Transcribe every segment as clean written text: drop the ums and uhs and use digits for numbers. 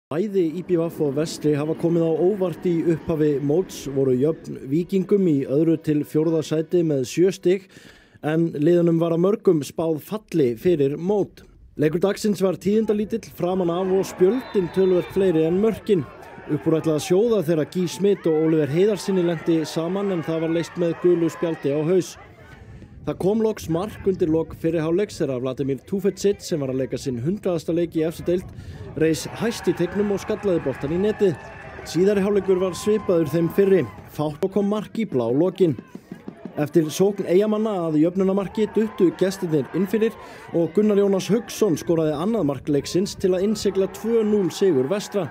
Bæði IBVF og Vestri hafa komið á óvart í upphafi móts, voru jöfn Víkingum í öðru til fjórða sæti með 7 stig, en liðunum var að mörgum spáð falli fyrir mót. Leikur dagsins var tíðindalítill framan af og spjöldin töluvert fleiri en mörkin. Uppúrætlað að sjóða þegar Guy Smith og Oliver Heiðarsinni lenti saman en það var leyst með gulu spjaldi á haus. Það kom loks mark undir lok fyrri hálfleiks þegar Vladimir Tufekcic, sem var að leika sinn 100. leik í efstu deild, reis hæst í teignum og skallaði boltann í netið. Síðari hálfleikur var svipaður þeim fyrri, fátt og kom mark í blá lokin. Eftir sókn Eyjamanna að jöfnunarmarki duttu gestirnir inn fyrir og Gunnar Jónas Hauksson skoraði annað mark leiksins til að innsigla 2-0 sigur Vestra.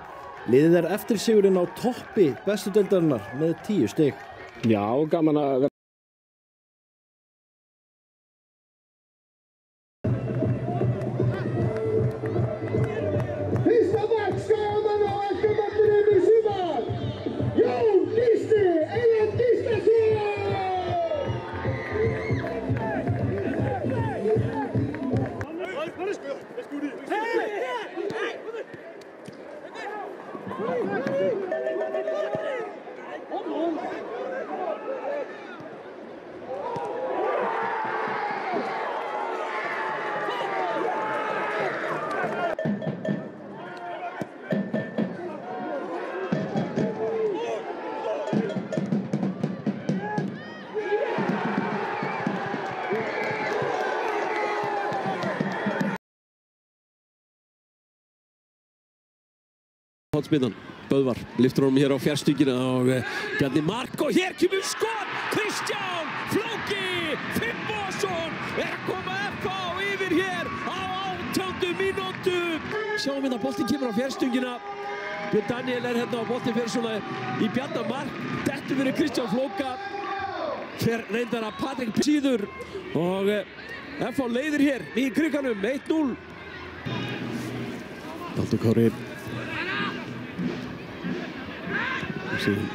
Liðið er eftir sigurinn á toppi bestu deildarinnar með 10 stig. Já, gaman að vera. Hotspinnan, Böðvar, lyftur honum hér á fjärstungina og Bjarni Mark og hér kemur skot! Kristján Flóki Finnbogason er að koma FH yfir hér á 18. mínútu. Sjáum hérna, boltinn kemur á fjärstungina. Björn Daniel er hérna og boltinn fer svona í Bjarni Mark. Dettur fyrir Kristján Flóka. Fer reyndar að Patrik síður og FH leiðir hér í kriganum 1-0. Baldur Kári.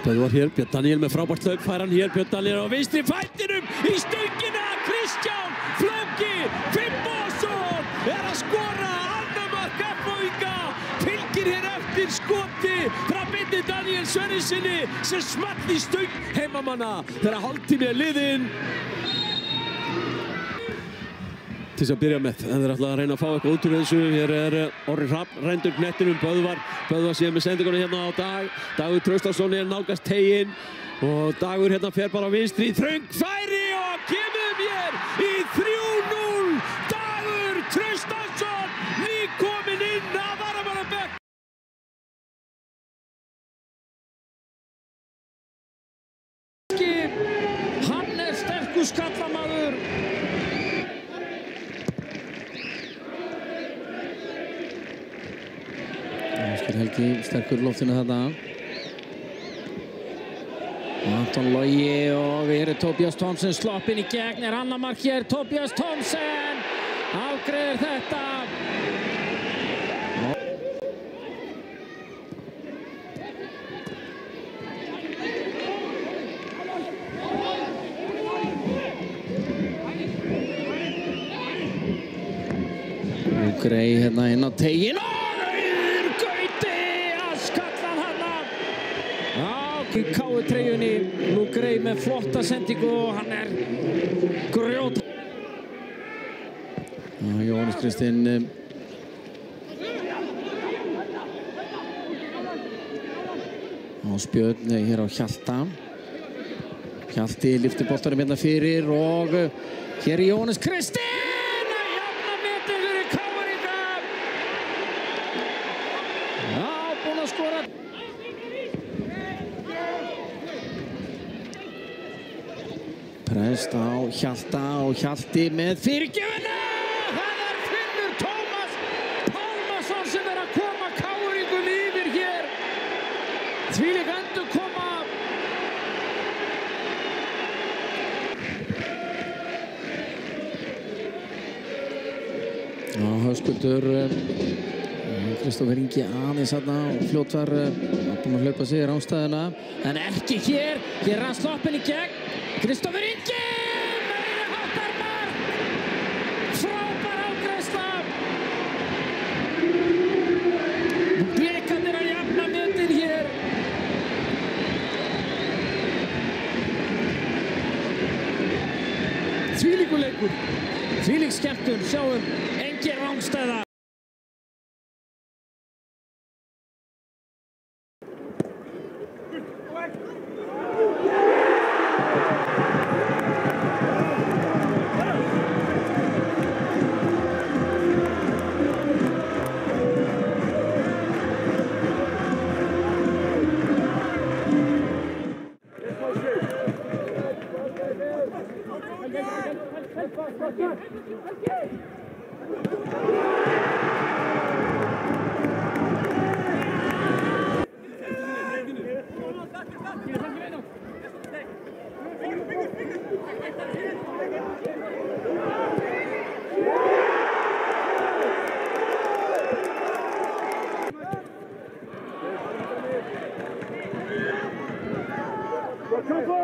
Böðvar hér, Björn Daniel með frábært hlaup, fær hann hér, Björn Daniel á vinstri fætinum í stöngina, Kristján Flóki Finnbogason er að skora annað mark FH-inga, fylgir hér eftir skoti frá Bjarni Daniel Sverrissyni sem small í stöng heimamanna þegar hálftími er liðinn. Til þess að byrja með, en þeir ætla að reyna að fá eitthvað út úr þessu. Hér er Orri Hrafn rændur knettinum, Böðvar síðan með sendinguna hérna á Dagur Traustason er nálgast teginn og Dagur hérna fer bara á vinstri í þröng færi og kemur hér í 3-0. Dagur Traustason nýkominn inn að varamannabekk. Hann er sterkur skallamaður. Helgi sterkur loftinu þarna. Anton Logi og við erum Tobias Thomsen sloppinn í gegn. Er annað mark hér, Tobias Thomsen afgreiðir þetta. Grey hérna inn á teginn. K-treyjunni, Luke Grey með flotta sendingu og hann er grjót. Jóhannes Kristinn á spjörn hér á Hjalta. Hjalti lyftir boltanum hérna fyrir og hér er Jóhannes Kristinn að jafna metin fyrir K-inga. Já, búinn að skora. Prest á Hjalta og Hjalti með fyrirgjöfuna. Það er Finnur Tómas Pálmason sem er að koma K-ingum yfir hér. Þvílík endurkoma. Höskuldur Kristófer Ingi aðeins þarna og fljótt var búinn að hlaupa sig í rangstæðuna. En ekki hér. Hér er hann sloppinn í gegn. Kristófer Ingi! Meiri háttar mark! Frábær afgreiðsla! Blikarnir þvílíkur leikur, þvílík skemmtun, sjáum engin rangstæða. Rakamba!